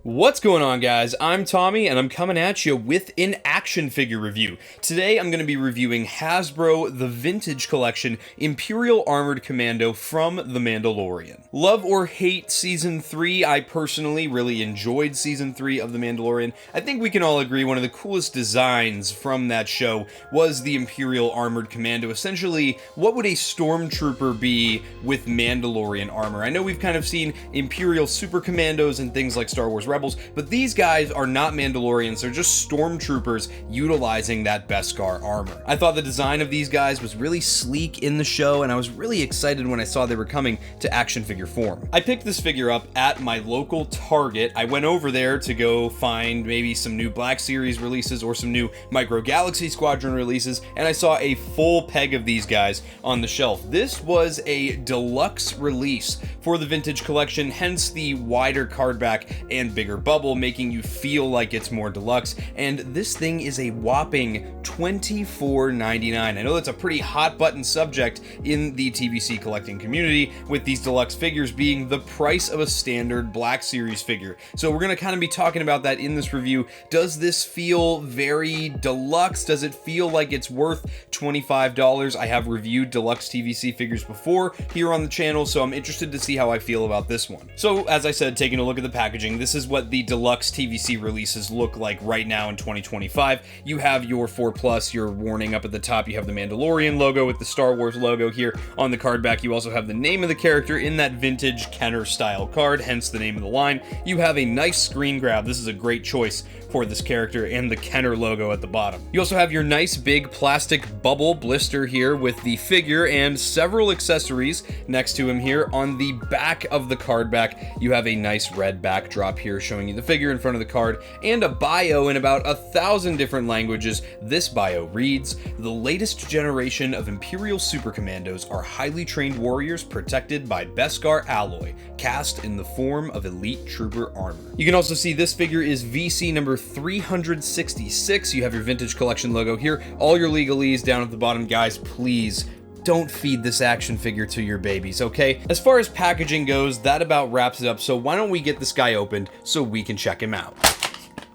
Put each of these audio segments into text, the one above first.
What's going on, guys? I'm Tommy, and I'm coming at you with an action figure review. Today, I'm going to be reviewing Hasbro The Vintage Collection Imperial Armored Commando from The Mandalorian. Love or hate Season 3, I personally really enjoyed Season 3 of The Mandalorian. I think we can all agree one of the coolest designs from that show was the Imperial Armored Commando. Essentially, what would a stormtrooper be with Mandalorian armor? I know we've kind of seen Imperial Super Commandos and things like Star Wars Rebels, but these guys are not Mandalorians, they're just stormtroopers utilizing that Beskar armor. I thought the design of these guys was really sleek in the show, and I was really excited when I saw they were coming to action figure form. I picked this figure up at my local Target. I went over there to go find maybe some new Black Series releases or some new Micro Galaxy Squadron releases, and I saw a full peg of these guys on the shelf. This was a deluxe release for the Vintage Collection, hence the wider card back and bigger bubble, making you feel like it's more deluxe. And this thing is a whopping $24.99. I know that's a pretty hot button subject in the TVC collecting community, with these deluxe figures being the price of a standard Black Series figure. So we're going to kind of be talking about that in this review. Does this feel very deluxe? Does it feel like it's worth $25? I have reviewed deluxe TVC figures before here on the channel, so I'm interested to see how I feel about this one. So as I said, taking a look at the packaging, this is what the deluxe TVC releases look like right now in 2025. You have your 4+, your warning up at the top. You have the Mandalorian logo with the Star Wars logo here on the card back. You also have the name of the character in that vintage Kenner style card, hence the name of the line. You have a nice screen grab. This is a great choice for this character, and the Kenner logo at the bottom. You also have your nice big plastic bubble blister here with the figure and several accessories next to him here. On the back of the card back, you have a nice red backdrop here showing you the figure in front of the card, and a bio in about 1,000 different languages. This bio reads, "The latest generation of Imperial Super Commandos are highly trained warriors protected by Beskar alloy, cast in the form of elite trooper armor." You can also see this figure is VC number 366. You have your Vintage Collection logo here, all your legalese down at the bottom. Guys, please don't feed this action figure to your babies, okay? As far as packaging goes, that about wraps it up, so why don't we get this guy opened so we can check him out.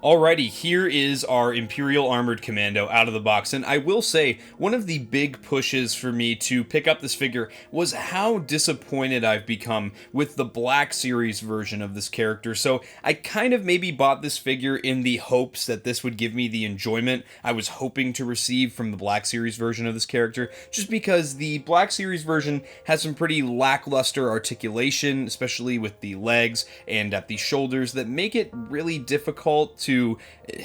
Alrighty, here is our Imperial Armored Commando out of the box, and I will say, one of the big pushes for me to pick up this figure was how disappointed I've become with the Black Series version of this character. So I kind of maybe bought this figure in the hopes that this would give me the enjoyment I was hoping to receive from the Black Series version of this character, just because the Black Series version has some pretty lackluster articulation, especially with the legs and at the shoulders, that make it really difficult to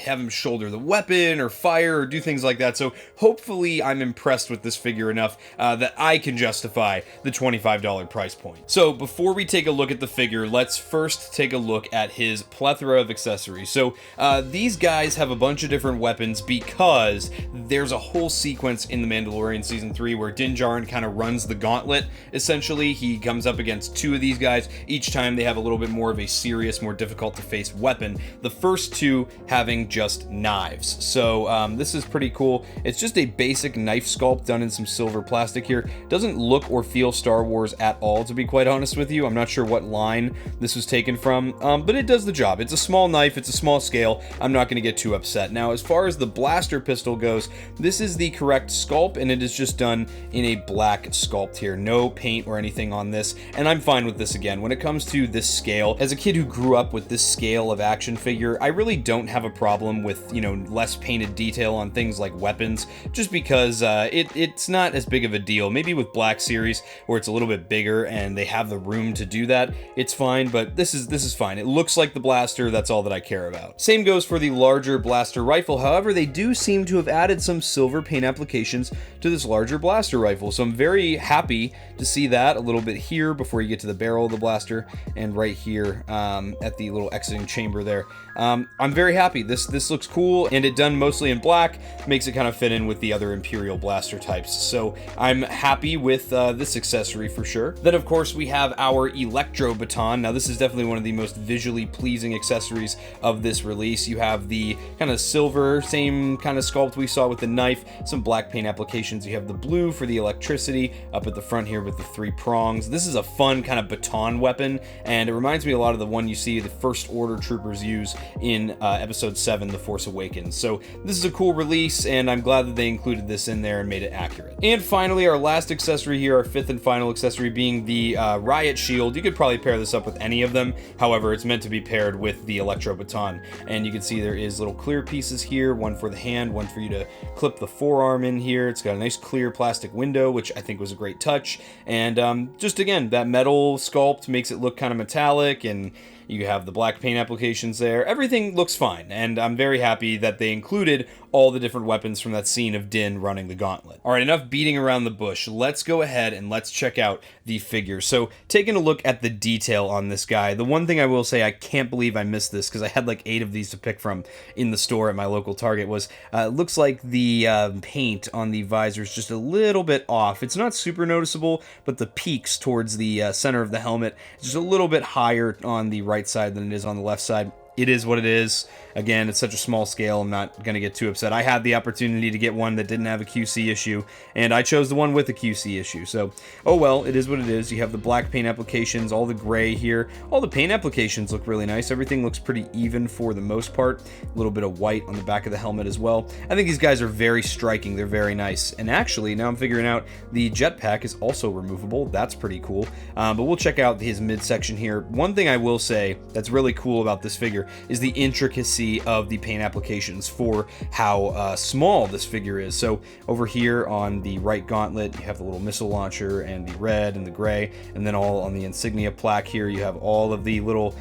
have him shoulder the weapon or fire or do things like that. So hopefully I'm impressed with this figure enough that I can justify the $25 price point. So before we take a look at the figure, let's first take a look at his plethora of accessories. So these guys have a bunch of different weapons because there's a whole sequence in The Mandalorian Season 3 where Din Djarin kind of runs the gauntlet. Essentially, he comes up against two of these guys. Each time they have a little bit more of a serious, more difficult to face weapon. The first two having just knives. So this is pretty cool. It's just a basic knife sculpt done in some silver plastic here. Doesn't look or feel Star Wars at all, to be quite honest with you. I'm not sure what line this was taken from, but it does the job. It's a small knife, it's a small scale. I'm not going to get too upset. Now, as far as the blaster pistol goes, this is the correct sculpt, and it is just done in a black sculpt here. No paint or anything on this, and I'm fine with this again. When it comes to this scale, as a kid who grew up with this scale of action figure, I really don't have a problem with, you know, less painted detail on things like weapons, just because it's not as big of a deal. Maybe with Black Series, where it's a little bit bigger and they have the room to do that, it's fine, but this is fine. It looks like the blaster, that's all that I care about. Same goes for the larger blaster rifle. However, they do seem to have added some silver paint applications to this larger blaster rifle, so I'm very happy to see that a little bit here before you get to the barrel of the blaster, and right here at the little exiting chamber there. I'm very happy. This looks cool, and it done mostly in black makes it kind of fit in with the other Imperial blaster types. So I'm happy with this accessory for sure. Then of course we have our Electro Baton. Now this is definitely one of the most visually pleasing accessories of this release. You have the kind of silver, same kind of sculpt we saw with the knife, some black paint applications. You have the blue for the electricity up at the front here with the 3 prongs. This is a fun kind of baton weapon, and it reminds me a lot of the one you see the First Order troopers use in Episode 7, The Force Awakens. So this is a cool release, and I'm glad that they included this in there and made it accurate. And finally, our last accessory here, our 5th and final accessory, being the Riot Shield. You could probably pair this up with any of them. However, it's meant to be paired with the Electro Baton. And you can see there is little clear pieces here, one for the hand, one for you to clip the forearm in here. It's got a nice clear plastic window, which I think was a great touch. And just again, that metal sculpt makes it look kind of metallic, and you have the black paint applications there. Everything looks fine, and I'm very happy that they included all the different weapons from that scene of Din running the gauntlet. All right, enough beating around the bush. Let's go ahead and let's check out the figure. So taking a look at the detail on this guy, the one thing I will say, I can't believe I missed this because I had like 8 of these to pick from in the store at my local Target, was it looks like the paint on the visor is just a little bit off. It's not super noticeable, but the peaks towards the center of the helmet is just a little bit higher on the right side than it is on the left side. It is what it is. Again, it's such a small scale, I'm not going to get too upset. I had the opportunity to get one that didn't have a QC issue, and I chose the one with a QC issue. So, oh well, it is what it is. You have the black paint applications, all the gray here. All the paint applications look really nice. Everything looks pretty even for the most part. A little bit of white on the back of the helmet as well. I think these guys are very striking. They're very nice. And actually, now I'm figuring out the jetpack is also removable. That's pretty cool. But we'll check out his midsection here. One thing I will say that's really cool about this figure is the intricacy of the paint applications for how small this figure is. So over here on the right gauntlet, you have the little missile launcher and the red and the gray, and then all on the insignia plaque here, you have all of the little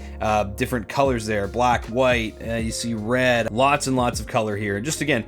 different colors there, black, white, you see red, lots and lots of color here. Just again,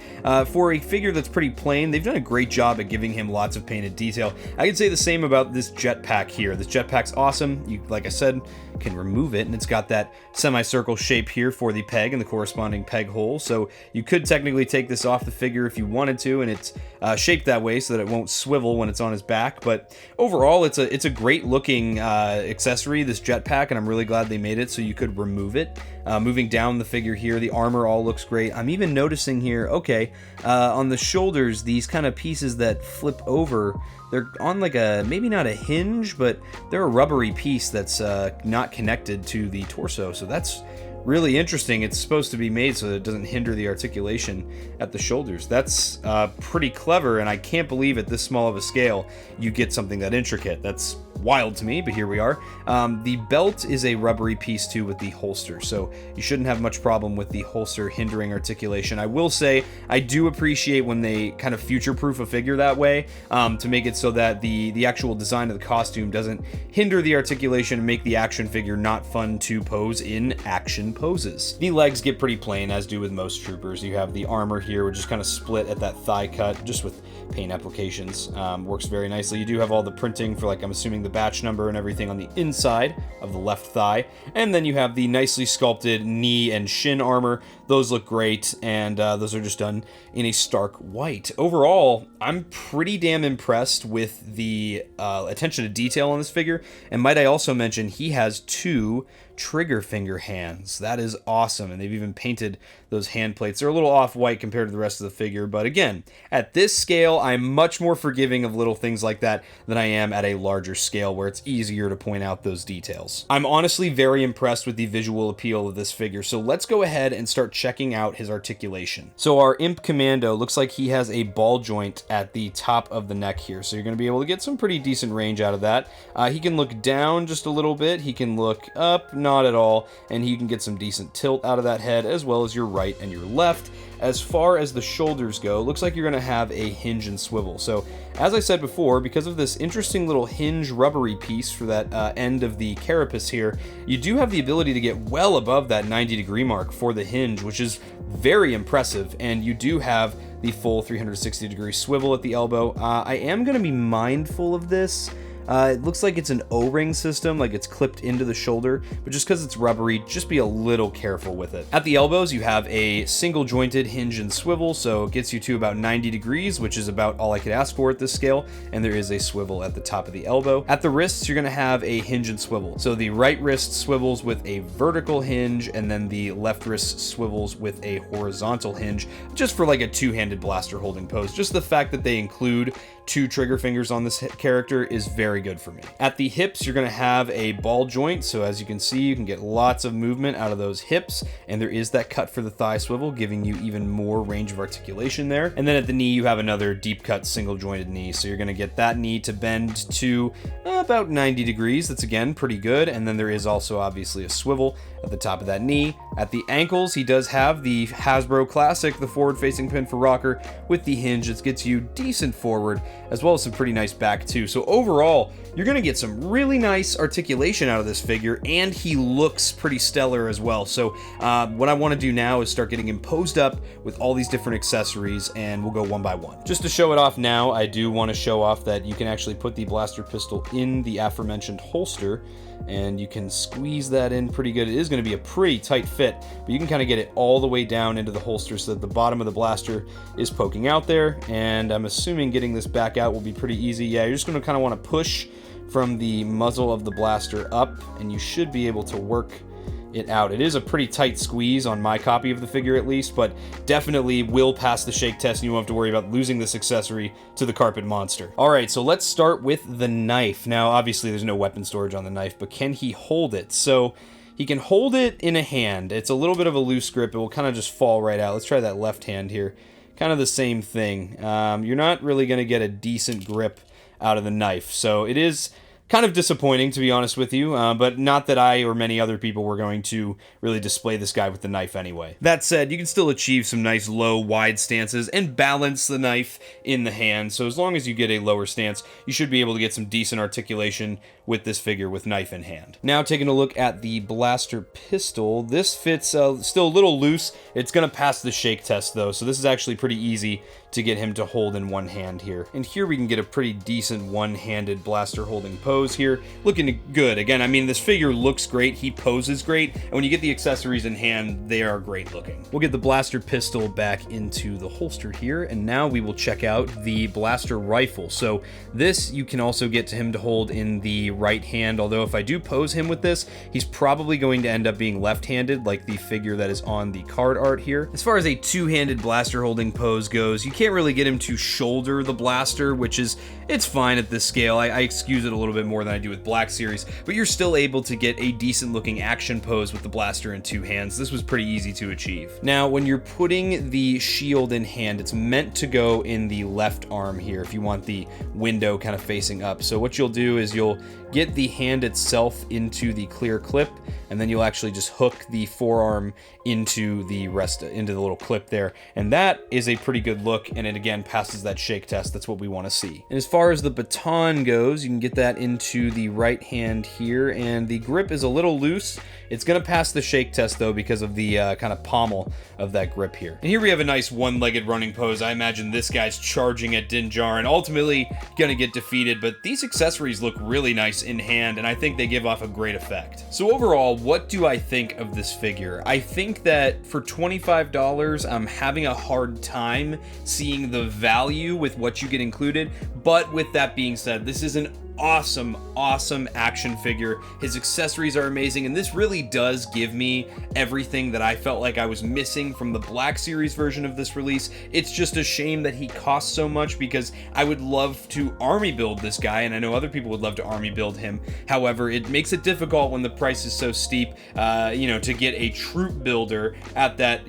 for a figure that's pretty plain, they've done a great job at giving him lots of painted detail. I could say the same about this jetpack here. This jetpack's awesome. You, like I said, can remove it, and it's got that semicircle shape here for the peg and the corresponding peg hole. So you could technically take this off the figure if you wanted to, and it's shaped that way so that it won't swivel when it's on his back. But overall, it's a great looking accessory, this jetpack, and I'm really glad they made it so you could remove it. Moving down the figure here, the armor all looks great. I'm even noticing here, okay, on the shoulders, these kind of pieces that flip over, they're on like a, maybe not a hinge, but they're a rubbery piece that's not connected to the torso. So that's really interesting. It's supposed to be made so that it doesn't hinder the articulation at the shoulders. That's pretty clever, and I can't believe at this small of a scale you get something that intricate. That's wild to me, but here we are. The belt is a rubbery piece too with the holster, so you shouldn't have much problem with the holster hindering articulation. I will say I do appreciate when they kind of future-proof a figure that way, to make it so that the actual design of the costume doesn't hinder the articulation and make the action figure not fun to pose in action poses. The legs get pretty plain, as do with most troopers. You have the armor here, which is kind of split at that thigh cut, just with paint applications. Works very nicely. You do have all the printing for, like, I'm assuming the batch number and everything on the inside of the left thigh. And then you have the nicely sculpted knee and shin armor. Those look great, and those are just done in a stark white. Overall, I'm pretty damn impressed with the attention to detail on this figure. And might I also mention, he has 2 trigger finger hands. That is awesome, and they've even painted those hand plates. They're a little off-white compared to the rest of the figure, but again, at this scale, I'm much more forgiving of little things like that than I am at a larger scale where it's easier to point out those details. I'm honestly very impressed with the visual appeal of this figure, so let's go ahead and start checking out his articulation. So our Imp Commando looks like he has a ball joint at the top of the neck here, so you're going to be able to get some pretty decent range out of that. He can look down just a little bit, he can look up, not at all, and you can get some decent tilt out of that head, as well as your right and your left. As far as the shoulders go, looks like you're going to have a hinge and swivel. So, as I said before, because of this interesting little hinge rubbery piece for that end of the carapace here, you do have the ability to get well above that 90-degree mark for the hinge, which is very impressive, and you do have the full 360-degree swivel at the elbow. I am going to be mindful of this. It looks like it's an O-ring system, like it's clipped into the shoulder, but just because it's rubbery, just be a little careful with it. At the elbows, you have a single jointed hinge and swivel, so it gets you to about 90 degrees, which is about all I could ask for at this scale, and there is a swivel at the top of the elbow. At the wrists, you're going to have a hinge and swivel. So the right wrist swivels with a vertical hinge, and then the left wrist swivels with a horizontal hinge, just for like a two-handed blaster holding pose. Just the fact that they include 2 trigger fingers on this character is very good for me. At the hips, you're going to have a ball joint, so as you can see, you can get lots of movement out of those hips, and there is that cut for the thigh swivel, giving you even more range of articulation there. And then at the knee, you have another deep cut single jointed knee, so you're going to get that knee to bend to about 90 degrees. That's again pretty good. And then there is also obviously a swivel at the top of that knee. At the ankles, he does have the Hasbro classic, the forward facing pin for rocker with the hinge that gets you decent forward, as well as some pretty nice back too. So overall, you're going to get some really nice articulation out of this figure, and he looks pretty stellar as well. So what I want to do now is start getting him posed up with all these different accessories, and we'll go one by one. Just to show it off now, I do want to show off that you can actually put the blaster pistol in the aforementioned holster, and you can squeeze that in pretty good. It is going to be a pretty tight fit, but you can kind of get it all the way down into the holster so that the bottom of the blaster is poking out there, and I'm assuming getting this back out will be pretty easy. Yeah, you're just going to kind of want to push from the muzzle of the blaster up, and you should be able to work it out. It is a pretty tight squeeze on my copy of the figure at least, but definitely will pass the shake test, and you won't have to worry about losing this accessory to the carpet monster. Alright, so let's start with the knife. Now obviously there's no weapon storage on the knife, but can he hold it? So he can hold it in a hand. It's a little bit of a loose grip. It will kind of just fall right out. Let's try that left hand here. Kind of the same thing. You're not really going to get a decent grip out of the knife, so it is kind of disappointing, to be honest with you, but not that I or many other people were going to really display this guy with the knife anyway. That said, you can still achieve some nice low, wide stances and balance the knife in the hand, so as long as you get a lower stance, you should be able to get some decent articulation with this figure with knife in hand. Now taking a look at the blaster pistol, this fits still a little loose. It's going to pass the shake test though, so this is actually pretty easy to get him to hold in one hand here. And here we can get a pretty decent one-handed blaster holding pose here. Looking good. Again, I mean, this figure looks great. He poses great. And when you get the accessories in hand, they are great looking. We'll get the blaster pistol back into the holster here. And now we will check out the blaster rifle. So this, you can also get to him to hold in the right hand. Although if I do pose him with this, he's probably going to end up being left-handed, like the figure that is on the card art here. As far as a two-handed blaster holding pose goes, you can't really get him to shoulder the blaster, which is, it's fine at this scale. I excuse it a little bit more than I do with Black Series, but you're still able to get a decent looking action pose with the blaster in two hands. This was pretty easy to achieve. Now, when you're putting the shield in hand, it's meant to go in the left arm here if you want the window kind of facing up. So what you'll do is you'll get the hand itself into the clear clip, and then you'll actually just hook the forearm into the little clip there, and that is a pretty good look, and it again passes that shake test. That's what we want to see. And as far as the baton goes, you can get that into the right hand here, and the grip is a little loose. It's going to pass the shake test though because of the kind of pommel of that grip here. And here we have a nice one-legged running pose. I imagine this guy's charging at Din Djarin, ultimately going to get defeated, but these accessories look really nice in hand, and I think they give off a great effect. So overall, what do I think of this figure? I think that for $25, I'm having a hard time seeing the value with what you get included, but with that being said, this is an awesome action figure. His accessories are amazing, and this really does give me everything that I felt like I was missing from the Black Series version of this release. It's just a shame that he costs so much, because I would love to army build this guy, and I know other people would love to army build him. However, it makes it difficult when the price is so steep, to get a troop builder at that,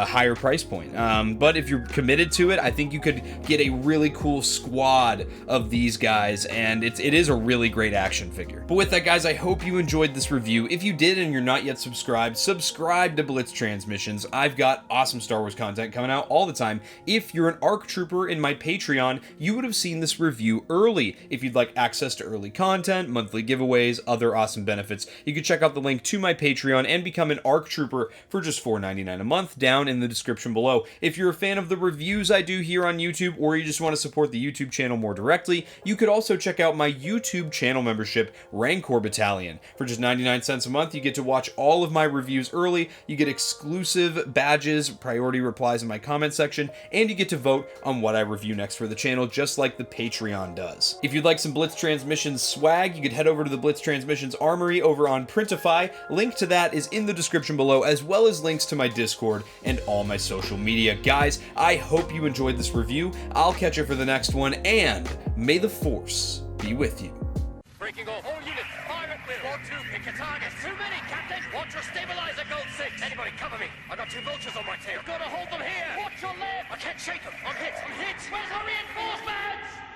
higher price point. But if you're committed to it, I think you could get a really cool squad of these guys, and it is a really great action figure. But with that, guys, I hope you enjoyed this review. If you did and you're not yet subscribed, subscribe to Blitz Transmissions. I've got awesome Star Wars content coming out all the time. If you're an ARC Trooper in my Patreon, you would have seen this review early. If you'd like access to early content, monthly giveaways, other awesome benefits, you can check out the link to my Patreon and become an ARC Trooper for just $4.99 a month down in the description below. If you're a fan of the reviews I do here on YouTube, or you just want to support the YouTube channel more directly, you could also check out my YouTube channel membership, Rancor Battalion. For just 99 cents a month, you get to watch all of my reviews early, you get exclusive badges, priority replies in my comment section, and you get to vote on what I review next for the channel, just like the Patreon does. If you'd like some Blitz Transmissions swag, you could head over to the Blitz Transmissions Armory over on Printify. Link to that is in the description below, as well as links to my Discord and all my social media. Guys, I hope you enjoyed this review. I'll catch you for the next one, and may the Force be with you. Breaking off all units, fire at will. 1-2, pick your targets. Too many, Captain. Watch your stabilizer, Gold 6. Anybody cover me. I got 2 vultures on my tail. You've got to hold them here. Watch your left. I can't shake them. I'm hit. I'm hit. Where's our reinforcements?